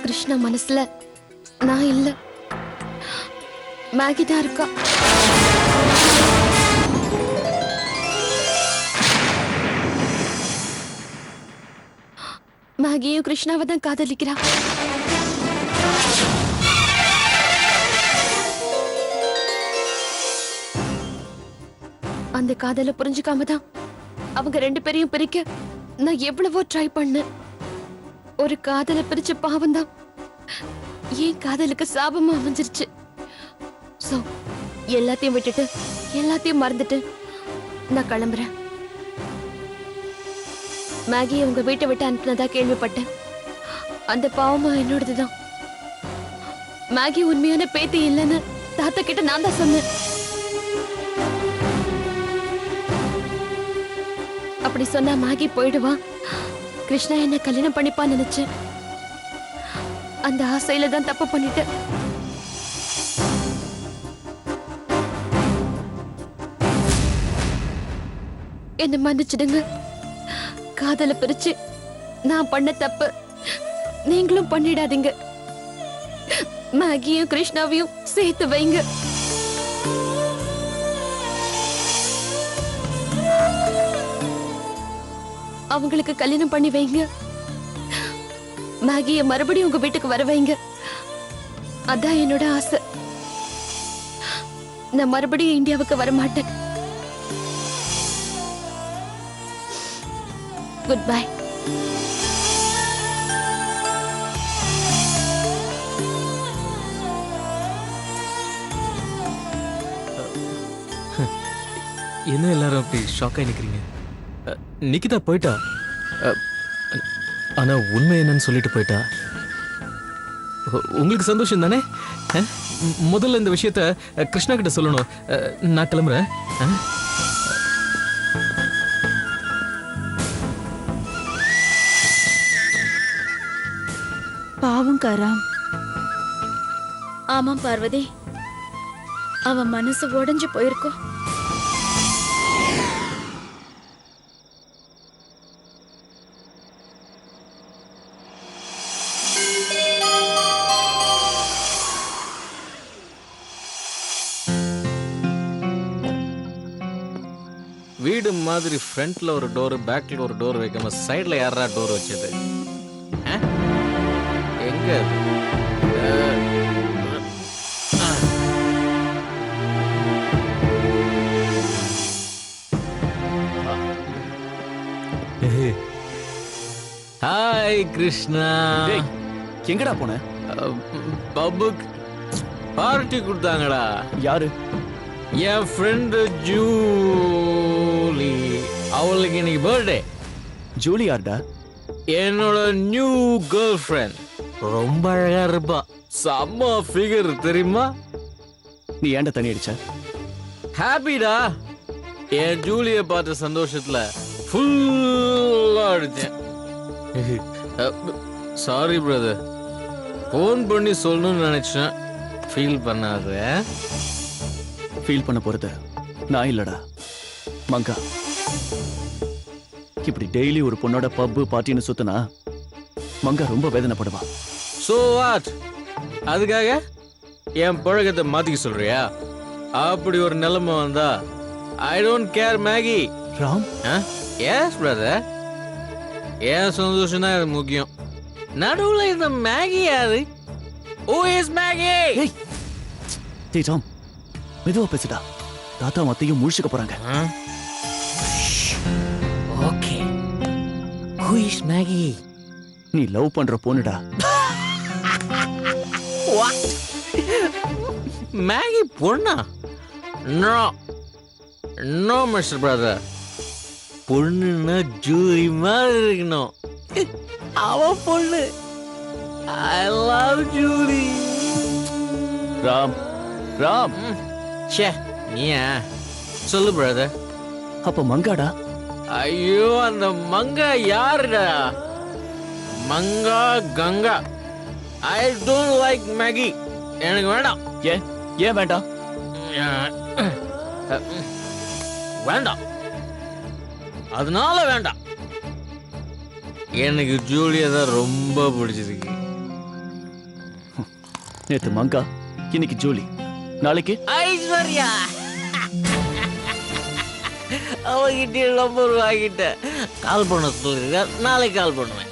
கிருஷ்ணா மனசுல நான் இல்ல, மேகி தான் இருக்கா. மேகியும் கிருஷ்ணாவை தான் காதலிக்கிறா. அந்த காதலை புரிஞ்சுக்காம தான் அவங்க ரெண்டு பேரையும் பிரிக்க நான் எவ்வளவோ ட்ரை பண்ணேன். ஒரு காதலை பிரிச்ச பாவம் தான் ஏன் காதலுக்கு சாபமா அமைஞ்சிருச்சு. சோ எல்லாத்தையும் விட்டுட்டு எல்லாத்தையும் மறந்துட்டு நான் கிளம்புறேன். மேகியை உங்க வீட்டை விட்டு அனுப்பினதா கேள்விப்பட்டேன். அந்த பாவமா என்னோடதுதான். மேகி உண்மையான பேத்தி இல்லைன்னு தாத்தா கிட்ட நான் தான் சொன்னேன். அப்படி சொன்னா மேகி போயிடுவா, கிருஷ்ணா என்ன கல்யாணம் பண்ணிப்பான்னு நினைச்சேன். அந்த ஆசையில தான் தப்பு பண்ணிட்டேன். என்ன மன்னிச்சிடுங்க. காதல பிரிச்சு நான் பண்ண தப்பு நீங்களும் பண்ணிடாதீங்க. மேகியும் கிருஷ்ணாவையும் சேர்த்து வைங்க. அவங்களுக்கு கல்யாணம் பண்ணி வைங்க. மேகிய மறுபடியும் உங்க வீட்டுக்கு வர வைங்க. அதான் என்னோட ஆசை. நான் மறுபடியும் இந்தியாவுக்கு வர மாட்டேன். Good bye. என்ன எல்லாரும் அப்படி ஷாக்காக நிற்கிறீங்க? நிக்கிதா போயிட்டா, ஆனா உண்மை என்னன்னு சொல்லிட்டு போயிட்டா. உங்களுக்கு சந்தோஷம் தானே? முதல்ல இந்த விஷயத்த கிருஷ்ணா கிட்ட சொல்லணும். நான் கிளம்புறேன். பாவம் காராம். ஆமாம் பார்வதி, அவன் மனசு உடைஞ்சு போயிருக்கோம். வீடு மாதிரி ஃப்ரண்ட்ல ஒரு டோர், பேக்ல ஒரு டோர் வைக்காம சைடுல யாரா டோர் வச்சது? எங்க ஹாய் கிருஷ்ணா. எங்கடா போன? பப்புக்கு பார்ட்டி கொடுத்தாங்கடா. யாரு? என் ஃப்ரெண்டு ஜூலி. அவளுக்கு இன்னைக்கு பர்த்டே. ஜூலி யார்டா? என்னோட நியூ கேர்ள் ஃப்ரெண்ட். ரொம்ப அழகா இருப்பா, செம்ம ஃபிகர் தெரியுமா? நீ ஏன்டா தண்ணி அடிச்ச? ஹாப்பிடா. என் ஜூலியை பார்த்த சந்தோஷத்துல ஃபுல்லா அடிச்சேன். சாரி பிரதர், ஃபோன் பண்ணி சொல்லணும்னு நினைச்சேன். ஃபீல் பண்ணாத. ஃபீல் பண்ண போறது நான் இல்லடா, மங்கா. இப்படி டெய்லி ஒரு பொண்ணோட பப்பு பார்ட்டின்னு சுத்தினா மங்கா ரொம்ப வேதனைப்படுவா. So what? அதுக்காக என் பழக்கத்தை மாத்திக்க சொல்றியா? அப்படி ஒரு நிலைமை வந்தா I don't care Maggie. Ram, yes brother, என் சந்தோஷம் தான் எனக்கு முக்கியம். நடுவுல இந்த மேகி யாரு? Who is Maggie? டேய் ராம், மெதுவா பேசுடா. தாத்தா மத்தையும் முழிச்சுக்க போறாங்க. Okay, who is Maggie? நீ லவ் பண்ற பொண்ணுடா. What? மேகி பொண்ணா? No no mister brother. பொண்ணுன்னா ஜூலி மாதிரி இருக்கணும். அவ பொண்ணு. I love Julie. Ram, Ram. ச்சே, நீயா? சொல்லு பிரதர். அப்ப மங்காடா? ஐயோ, அந்த மங்கா யாருடா? Manga Ganga. I don't like Maggie. எனக்கு வேண்டாம். ஏன் ஏன் வேண்டாம்? வேண்டாம், அதனால வேண்டாம். எனக்கு ஜூலியா தான் ரொம்ப பிடிச்சிருக்கு. நேத்து மங்கா, இன்னைக்கு ஜூலி, நாளைக்கு ஐஸ்வர்யா அவகிட்ட நம்பர் வாங்கிட்ட. கால் பண்ண சொல்லிருக்க, நாளைக்கு கால் பண்ணுவேன்.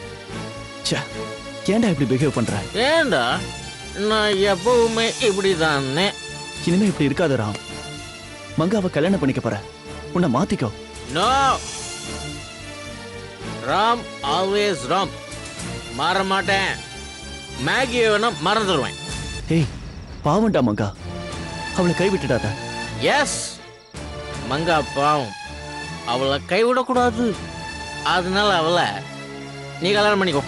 ச்சே, ஏன்டா இப்படி பிஹேவ் பண்ற? ஏண்டா நான் எப்பவுமே இப்படிதானே. இனிமே இப்படி இருக்காத ராம். மங்காவை கல்யாணம் பண்ணிக்க போற, உன்னை மாத்திக்கோ. No, Ram always Ram. மாற மாட்டேன். மேகியை வேணா மறந்துடுவேன். ஏய், பாவம்டா மங்கா, அவளை கை விட்டுடாத. எஸ், மங்கா பாவம், அவளை கைவிடக்கூடாது. அதனால அவளை நீ கல்யாணம் பண்ணிக்கோ.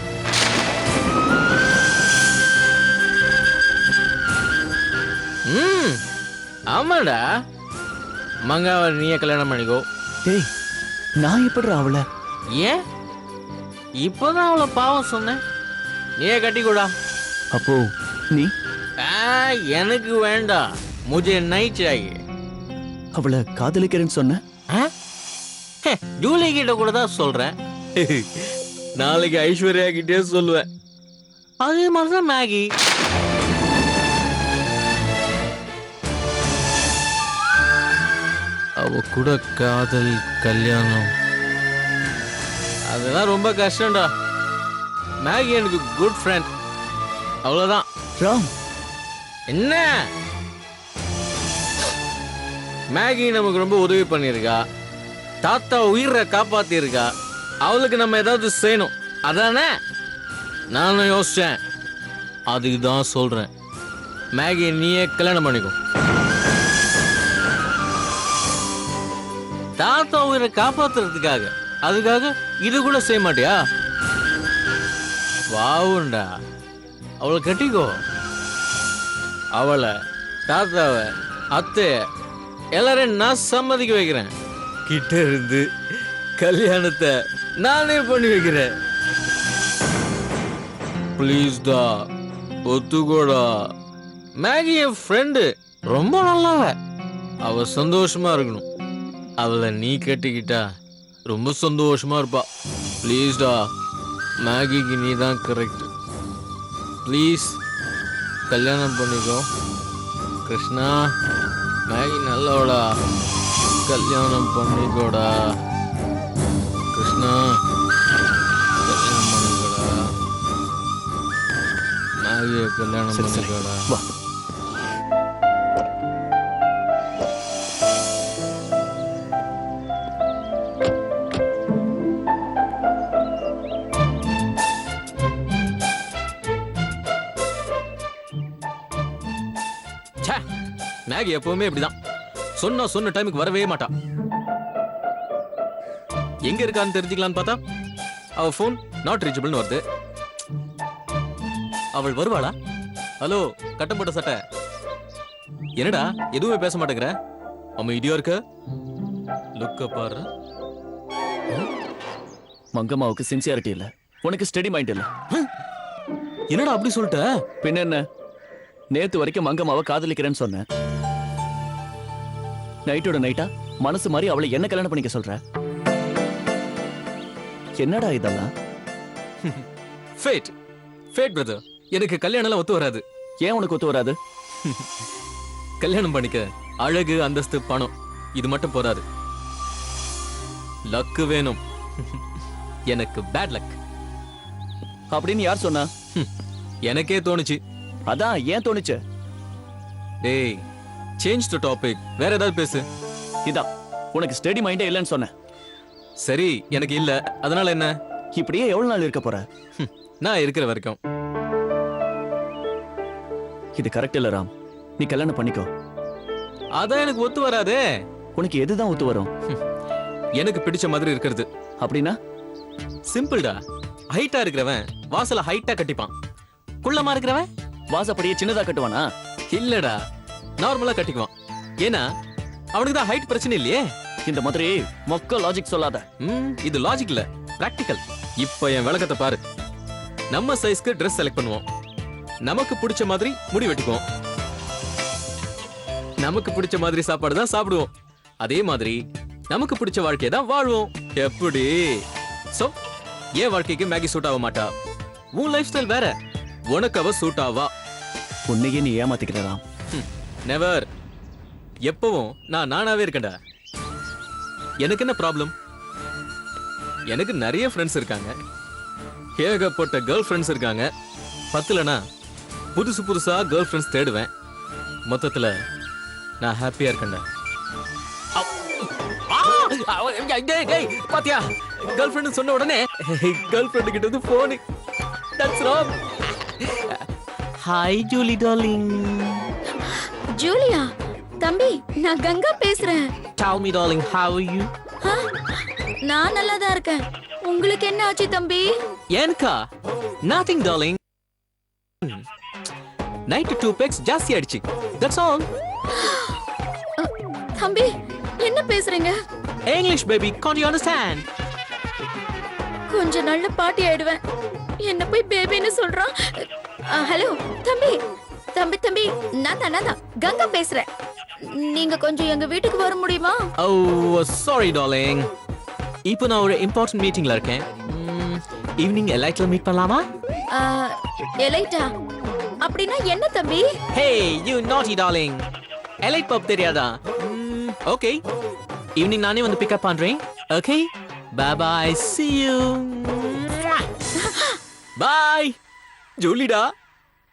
ஆமாடா, மங்காவை நீயே கல்யாணம் பண்ணிக்கோ. ஏய், நான் எப்படிடா அவளை? ஏன் இப்போதான் அவளை பாவம் சொன்னேன். நீயே கட்டிக்கூடா. அப்போ நீ எனக்கு வேண்டாம். முझे नहीं चाहिए. அவளை காதலிக்கிறேன்னு சொன்ன? ஜூலி கிட்ட கூட தான் சொல்றேன். நாளைக்கு ஐஸ்வர்யா கிட்டே சொல்லுவேன். அதே மாதிரிதான் மேகி. அவ கூட காதல் கல்யாணம் அதெல்லாம் ரொம்ப கஷ்டம்டா. மேகி எனக்கு குட் ஃப்ரெண்ட், அவ்வளவுதான். ராம், என்ன மேகி நமக்கு ரொம்ப உதவி பண்ணியிருக்கா. தாத்தா உயிரை காப்பாத்திருக்கா. அவளுக்கு நம்ம ஏதாவது செய்யணும், அதானே நானும் யோசிச்சேன். அதுக்கு தான் சொல்றேன், மேகி நீயே கல்யாணம் பண்ணிக்கோ. தாத்தா உயிரை காப்பாத்துறதுக்காக, அதுக்காக இது கூட செய்ய மாட்டியா? வாவுண்டா, அவளை கட்டிக்கோ. அவளை, தாத்தாவை, அத்தை எல்லாரையும் நான் சம்மதிக்க வைக்கிறேன். கிட்ட இருந்து கல்யாணத்தை நானே பண்ணி வைக்கிறேன். ப்ளீஸ் டா, ஒத்துக்கோடா. மேகி என் ஃப்ரெண்டு, ரொம்ப நல்லவ. அவ சந்தோஷமா இருக்கணும். அவளை நீ கட்டிக்கிட்டா ரொம்ப சந்தோஷமா இருப்பா. ப்ளீஸ்டா, மேகிக்கு நீ தான் கரெக்ட். ப்ளீஸ் கல்யாணம் பண்ணிக்கோ. கிருஷ்ணா, மேகி நல்லவடா, கல்யாணம் பண்ணிக்கோடா. கிருஷ்ணா, கல்யாணம் பண்ணிக்கோடா. மேகியை கல்யாணம் பண்ணிக்கோடா. வா. மேகி எப்பவுமே இப்படிதான். சொன்ன டைமுக்கு வரவே மாட்டா. எங்க இருக்கான்னு தெரிஞ்சுக்கலான்னு பார்த்தா அவ போன் நாட் ரீச்சபிள்னு வருது. அவள் வருவாளா? ஹலோ, கட்டம் போட்ட சட்டை, என்னடா எதுவுமே பேச மாட்டேங்கிற? அமைதியா இருக்க. லுக்க பாரு. மங்கம்மாவுக்கு சின்சியாரிட்டி இல்ல, உனக்கு ஸ்டெடி மைண்ட் இல்ல. என்னடா அப்படி சொல்லிட்ட? பின்ன என்ன, நேத்து வரைக்கும் மங்கம்மாவை காதலிக்கிறேன்னு சொன்னேன். நைட்டோட நைட்டா மனசு மாதிரி அவளை என்ன கல்யாணம் பண்ணிக்க சொல்ற? என்னடா இதெல்லாம்? ஃபேட் ஃபேட் பிரதர். எனக்கு கல்யாணம்லாம் ஒத்து வராது. ஏன் உனக்கு ஒத்து வராது? கல்யாணம் பண்ணிக்க அழகு, அந்தஸ்து, பணம் இது மட்டும் போதாது. லக்கு வேணும். எனக்கு பேட் லக் அப்படின்னு யார் சொன்னா? எனக்கே தோணுச்சு. அதான் ஏன் தோணுச்சு? டேய், சேஞ்ச் தி டாபிக். வேற ஏதாவது பேசு. இதான் உனக்கு ஸ்டெடி மைண்டே இல்லைன்னு சொன்னேன். சரி, எனக்கு இல்ல, அதனால என்ன? இப்படியே எவ்வளவு நாள் இருக்க போற? நான் இருக்கிற வரைக்கும். இது கரெக்ட் இல்ல ராம், நீ கல்யாணம் பண்ணிக்கோ. அதான் எனக்கு ஒத்து வராதே. உனக்கு எதுதான் ஒத்து வரும்? எனக்கு பிடிச்ச மாதிரி இருக்கிறது. அப்படின்னா? சிம்பிள்டா. ஹைட்டா இருக்கிறவன் வாசல ஹைட்டா கட்டிப்பான். குள்ளமா இருக்கிறவன் வாசப்படியே சின்னதா கட்டுவானா? இல்லடா, நார்மலா கட்டிக்குவான். ஏன்னா அவனுக்கு தான் ஹைட் பிரச்சனை இல்லையே. இந்த மாதிரி மொக்க லாஜிக் சொல்லாத. இது லாஜிக் இல்ல, பிராக்டிக்கல். இப்ப என் விளக்கத்தை பாரு. நம்ம சைஸ்க்கு ட்ரெஸ் செலக்ட் பண்ணுவோம். நமக்கு பிடிச்ச மாதிரி முடி வெட்டிக்குவோம். நமக்கு பிடிச்ச மாதிரி சாப்பாடு தான் சாப்பிடுவோம். அதே மாதிரி நமக்கு பிடிச்ச வாழ்க்கையை தான் வாழ்வோம். எப்படி? சோ என் வாழ்க்கைக்கு மேகி சூட் ஆக மாட்டா. உன் லைஃப் ஸ்டைல் வேற, உனக்கு அவ சூட் ஆவா. உன்னையே நீ ஏமாத்திக்கிற ராம். நெவர். எப்பவும் நான் நானாவே இருக்கேன்டா. எனக்கு என்ன ப்ராப்ளம்? எனக்கு நிறைய ஃப்ரெண்ட்ஸ் இருக்காங்க, ஏகப்பட்ட கேர்ள் ஃப்ரெண்ட்ஸ் இருக்காங்க. பத்துலனா புதுசு புதுசா கேர்ள் ஃப்ரெண்ட்ஸ் தேடுவேன். மொத்தத்துல நான் ஹாப்பியா இருக்கேன்டா. பாத்தியா, கேர்ள் ஃப்ரெண்ட் சொன்ன உடனே கேர்ள் ஃப்ரெண்ட் கிட்ட வந்து phone. That's wrong. Hi Julie darling. Julia, தம்பி நான் கங்கா பேசுறேன். Tell me darling, how are you? ஆ, நான் நல்லா தான் இருக்கேன். உங்களுக்கு என்ன ஆச்சு தம்பி? எனக்கா? Nothing darling. நைட் 2 பெக்ஸ் ஜாஸ்தி ஆயிடுச்சு. That's all. தம்பி என்ன பேசுறீங்க? English baby, can't you understand? கொஞ்ச நாள்ல பாட்டி ஆயிடுவேன். என்ன போய் பேபின்னு சொல்றான். ஹலோ தம்பி தம்பி தம்பி, நான் தான் கங்கா பேசுறேன். நீங்க கொஞ்சம் எங்க வீட்டுக்கு வர முடியுமா? Oh, sorry darling. இப்போ நான் ஒரு இம்பார்ட்டன்ட் மீட்டிங்ல இருக்கேன். ஈவினிங் எலைட்ல மீட் பண்ணலாமா? எலைட்டா? அப்படின்னா என்ன தம்பி? Hey, you naughty darling. Elite pub தெரியாதா? ஓகே, ஈவினிங் நானே வந்து பிக்கப் பண்றேன். Okay, bye bye, see you. Bye. ஜூலிடா,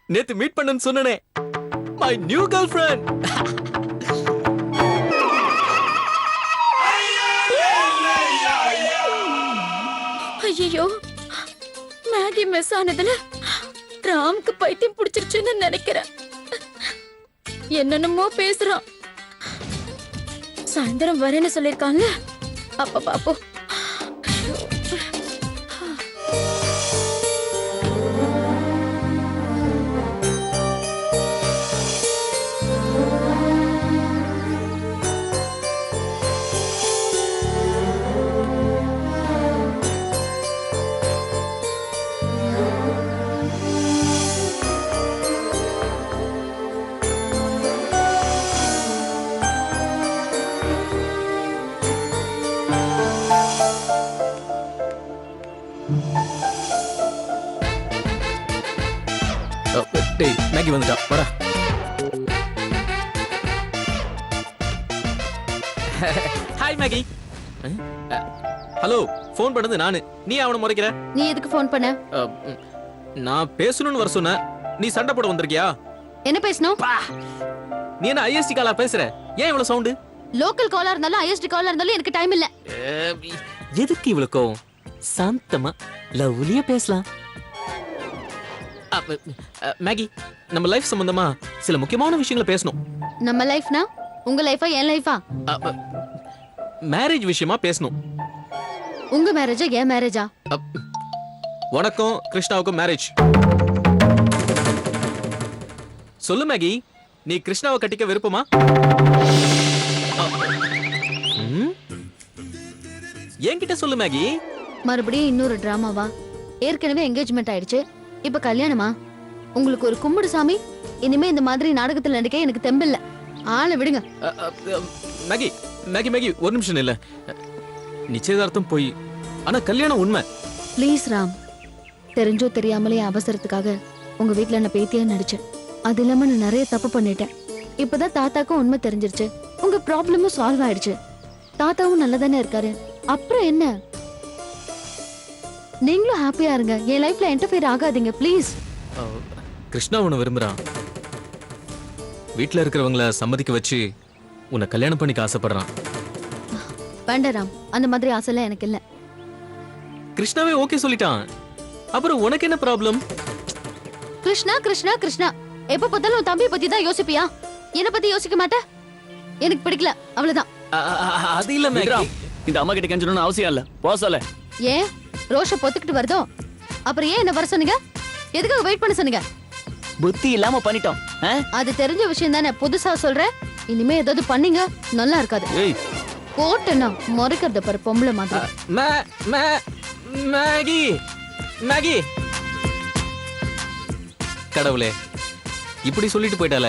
நேத்து மீட் பண்ணன்னு சொன்னனே, my new girlfriend. ஐயோ, மேகி மிஸ் ஆனதுல ராம்க்கு பைத்தியம் பிடிச்சிருச்சுன்னு நினைக்கிறேன். என்னென்னமோ பேசுறான். சாயந்தரம் வரேன்னு சொல்லிருக்காங்க. அப்ப பாப்போம். டேய், மேகி வந்துட்டா, வாடா. Hi Maggi. ஹலோ, ஃபோன் பண்ணது நானு. நீ அவனை முறைக்கிற? நீ எதுக்கு ஃபோன் பண்ண? நான் பேசணும்னு வர சொன்ன, நீ சண்டை போட வந்திருக்கியா? என்ன பேசணும்? நீ என்ன ஐஎஸ்டி காலா பேசுற? ஏன் இவ்வளவு சவுண்டு? லோக்கல் காலா இருந்தாலும் ஐஎஸ்டி காலா இருந்தாலும் எனக்கு டைம் இல்ல. எதுக்கு இவ்வளவு கோவம்? சாந்தமா லவ்லியா பேசலாம். மேகி, நம்ம லைஃப் சம்பந்தமா சில முக்கியமான விஷயங்களை பேசணும். நம்ம லைஃப்னா உங்க லைஃபா என் லைஃபா? மேரேஜ் விஷயமா பேசணும். உங்க மேரேஜா என் மேரேஜா? உனக்கும் கிருஷ்ணாவுக்கும் மேரேஜ். சொல்லு மேகி, நீ கிருஷ்ணாவை கட்டிக்க விருப்பமா? என்கிட்ட சொல்லு மேகி. மறுபடியும் இன்னொரு டிராமாவா? ஏற்கனவே என்கேஜ்மெண்ட் ஆயிடுச்சு, இப்ப கல்யாணமா? உங்களுக்கு ஒரு கும்பிடு சாமி. இனிமே இந்த மாதிரி நாடகத்துல நடிக்க எனக்கு தெம்பில்ல. ஆளை விடுங்க. மேகி மேகி மேகி, ஒரு நிமிஷம் இல்ல. நிச்சயதார்த்தம் போய், ஆனா கல்யாணம் உண்மை. ப்ளீஸ் ராம், தெரிஞ்சோ தெரியாமலே அவசரத்துக்காக உங்க வீட்டுல என்ன பேத்தியா நடிச்சேன். அது இல்லாம நான் நிறைய தப்பு பண்ணிட்டேன். இப்பதான் தாத்தாக்கும் உண்மை தெரிஞ்சிருச்சு. உங்க ப்ராப்ளமும் சால்வ் ஆயிடுச்சு. தாத்தாவும் நல்லதானே இருக்காரு. அப்புறம் என்ன? நீங்களும் ஹாப்பியா இருங்க. என் லைஃப்ல இன்டர்ஃபியர் ஆகாதீங்க ப்ளீஸ். கிருஷ்ணா உன்னை விரும்புறான். வீட்டுல இருக்கிறவங்கள சம்மதிக்க வச்சு உன்னை கல்யாணம் பண்ணிக்க ஆசைப்படுறான். வேண்டாம் ராம், அந்த மாதிரி ஆசைலாம் எனக்கு இல்ல. கிருஷ்ணாவே ஓகே சொல்லிட்டான். அப்புறம் உனக்கு என்ன ப்ராப்ளம்? கிருஷ்ணா கிருஷ்ணா கிருஷ்ணா, எப்ப பார்த்தாலும் உன் தம்பியை பத்தி தான் யோசிப்பியா? என்ன பத்தி யோசிக்க மாட்டேன். எனக்கு பிடிக்கல, அவ்வளவுதான். அது இல்ல மேகி, இந்த அம்மா கிட்ட கெஞ்சணும்னு அவசியம் இல்ல. போ சொல்ல. ஏன் ரோஷ பொத்துக்கிட்டு வருதோ? அப்புறம் ஏன் என்ன வர சொன்னீங்க? எதுக்காக வெயிட் பண்ண சொன்னீங்க? புத்தி இல்லாம பண்ணிட்டோம். அது தெரிஞ்ச விஷயம் தானே, புதுசா சொல்றேன். இனிமே ஏதாவது பண்ணீங்க நல்லா இருக்காது. ஏய், கோட்டனா முறைக்கிறத பாரு பொம்பளை மாதிரி. மேகி மேகி, கடவுளே, இப்படி சொல்லிட்டு போயிட்டால.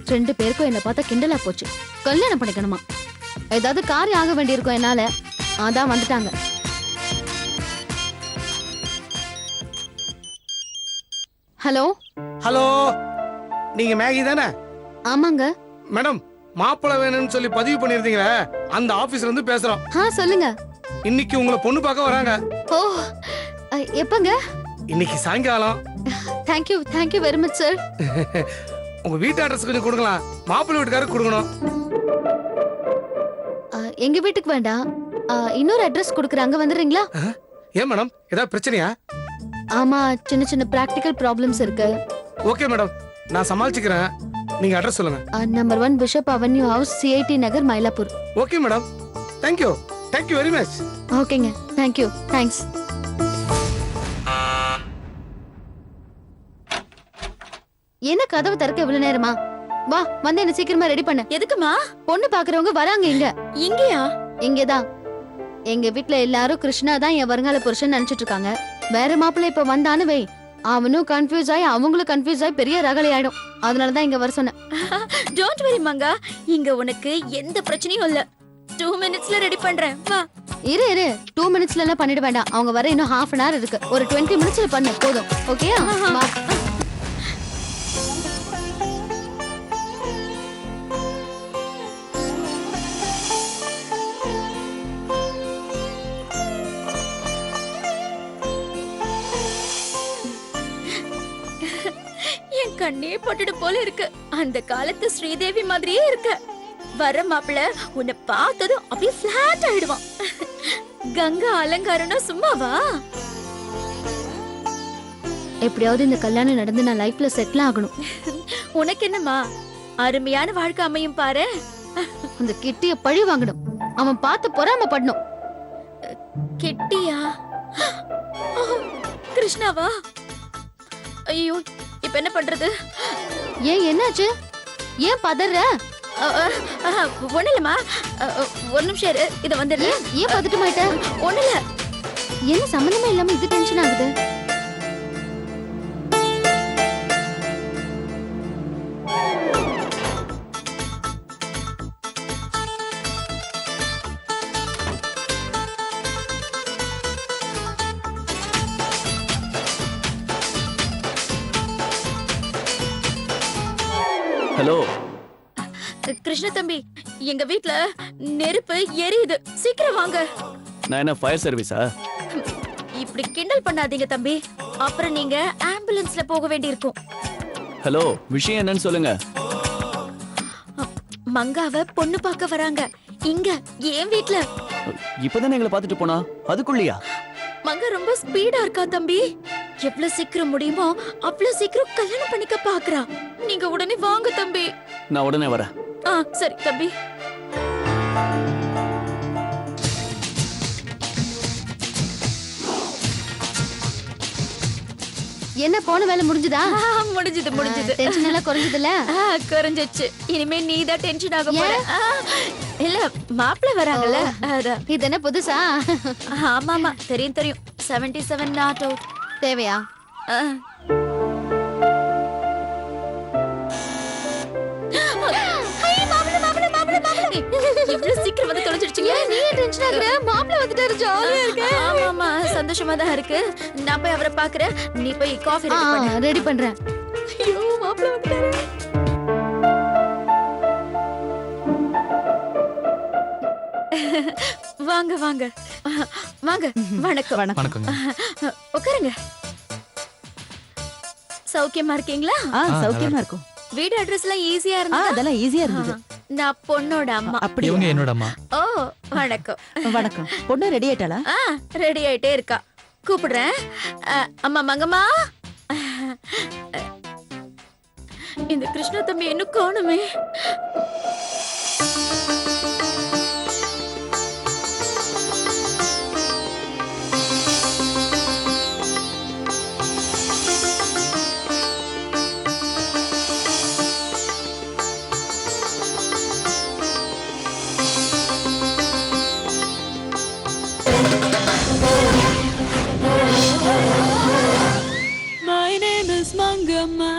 2 பேருக்கும் என்ன பார்த்தா கிண்டலா போச்சு. கல்யாணம் பண்ணிக்கணுமா? ஏதாவது காரியம் ஆக வேண்டியிருக்கும் என்னால. அதான் வந்துட்டாங்க. ஹலோ. ஹலோ, நீங்க மேகி தானே? ஆமாங்க. மேடம், மாப்பிள்ளை வேணும்னு சொல்லி பதிவு பண்ணிருந்தீங்களே, அந்த ஆபீஸ்ல இருந்து பேசுறோம். சொல்லுங்க. இன்னைக்கு உங்களை பொண்ணு பார்க்க வராங்க. ஓ, எப்பங்க? இன்னைக்கு சாயங்காலம். Thank you very much sir. உங்க வீட்டு அட்ரஸ் கொஞ்சம் கொடுங்களா, மாப்பிள்ளை வீட்டுக்காரருக்கு கொடுக்கணும். எங்க வீட்டுக்கு வேண்டாம், இன்னொரு அட்ரஸ் கொடுக்குறாங்க, வந்துடுறீங்களா? ஏன் மேடம், ஏதாவது பிரச்சனையா? ஆமா, சின்ன சின்ன பிராக்டிகல் ப்ராப்ளம்ஸ் இருக்கு. ஓகே மேடம், நான் சமாளிச்சுக்கிறேன். நீங்க அட்ரஸ் சொல்லுங்க. Number 1 bishop avenue house, CID Nagar, Mylapore. Okay madam, thank you very much. ஓகேங்க, தேங்க்ஸ். என்ன கதவு திறக்க இவ்வளவு நேரமா? வா, வந்து என்ன சீக்கிரமா ரெடி பண்ணு. எதுக்குமா? பொண்ணு பாக்குறவங்க வராங்க. இங்கயா? இங்கதான். எங்க வீட்ல எல்லாரும் கிருஷ்ணா தான் என் வருங்கால புருஷன் நினைச்சிட்டு இருக்காங்க. வேற மாப்பிள்ளை இப்ப வந்தானு வை, அவனும் கன்ஃபியூஸ் ஆகி அவங்களும் கன்ஃபியூஸ் ஆகி பெரிய ரகலை ஆயிடும். அதனாலதான் இங்க வர சொன்னேன். டோன்ட் வரி மங்கா, இங்க உனக்கு எந்த பிரச்சனையும் இல்ல. 2 மினிட்ஸ்ல ரெடி பண்றேன், வா. இரு 2 மினிட்ஸ்ல எல்லாம் பண்ணிட வேண்டாம். அவங்க வர இன்னும் ½ an hour இருக்கு. ஒரு 20 மினிட்ஸ்ல பண்ணு போதும். ஓகேயா? வா. என் கண்ணே பட்டுடு போல இருக்கு. அந்த காலத்து ஸ்ரீதேவி மாதிரியே இருக்க. வர மாப்பிள்ள உன்னை பார்த்ததும் அப்படியே பிளாட் ஆயிடுவான். கங்கா அலங்காரம்னா சும்மாவா? எப்படியாவது இந்த கல்யாணம் நடந்து நான் லைஃப்ல செட்டில் ஆகணும். உனக்கு என்னமா, அருமையான வாழ்க்கை அமையும் பாரு. அந்த கிட்டிய பழி வாங்கணும். அவன் பார்த்து பொறாமப்படணும். கெட்டியா? கிருஷ்ணாவா? ஐயோ, இப்ப என்ன பண்றது? ஏன், என்னாச்சு? ஏன் பதற? ஒண்ணு இல்லம்மா, ஒரு நிமிஷம் இரு, இத வந்துடு. ஏன் பதட்டமாயிட்ட? ஒண்ணு இல்ல. என்ன சம்பந்தமே இல்லாம இது டென்ஷன் ஆகுது? ஹலோ. கிருஷ்ண தம்பி, எங்க வீட்ல நெருப்பு எரியுது, சீக்கிரம் வாங்க. நான் என்ன ஃபயர் சர்வீஸா? இப்படி கிண்டல் பண்ணாதீங்க தம்பி, அப்புறம் நீங்க ஆம்புலன்ஸ்ல போக வேண்டியிருக்கும். ஹலோ, விஷயம் என்னன்னு சொல்லுங்க. மங்காவ பொண்ணு பார்க்க வராங்க இங்க என் வீட்ல. இப்பதானே எங்களை பார்த்துட்டு போனா, அதுக்குள்ளயா? மங்கா ரொம்ப ஸ்பீடா இருக்கா தம்பி. எவ்வளவு சீக்கிரம் முடியுமோ அவ்வளவு சீக்கிரம் கல்யாணம் பண்ணிக்க பாக்குறா. நீங்க உடனே வாங்க தம்பி. நான் உடனே வரேன். சரி தம்பி. என்ன போன வேலை முடிஞ்சதா? முடிஞ்சது. டென்ஷன் எல்லாம் குறைஞ்சதுல? குறைஞ்சிச்சு. இனிமே நீ தான் டென்ஷன் ஆக போற. இல்ல, மாப்பிள்ள வராங்கல்ல, அதான். இது என்ன புதுசா? ஆமாமா, தெரியும். 77 நாட் அவுட். தேவையா? இவ்வளவு சீக்கிரம் வந்து தொலைச்சிடுச்சீங்க. நீ டென்ஷன் ஆகுற? மாப்பிள்ளை வந்துட்டாரு, ஜாலியா இருக்கு. ஆமாமா, சந்தோஷமா தான் இருக்கு. நான் போய் அவரை பாக்குறேன், நீ போய் காஃபி ரெடி பண்ணு. ரெடி பண்றேன். ஐயோ, மாப்பிள்ளை வந்துட்டாரு. வாங்க வாங்க வாங்க. வணக்கம். வணக்கம். உட்காருங்க. சௌக்கியமா இருக்கீங்களா? சௌக்கியமா இருக்கும். வீடு அட்ரஸ் எல்லாம் ஈஸியா இருந்ததா? அதெல்லாம் ஈஸியா இருந்தது. நான் பொண்ணோட அம்மா. அப்படி இவங்க என்னோட அம்மா. ஓ, வணக்கம். வணக்கம். பொண்ணு ரெடி ஆயிட்டாளா? ரெடி ஆயிட்டே இருக்கா. கூப்பிடுறேன். அம்மா மங்கம்மா. இந்த கிருஷ்ண தம்பி இன்னும் காணுமே. My name is Mangama.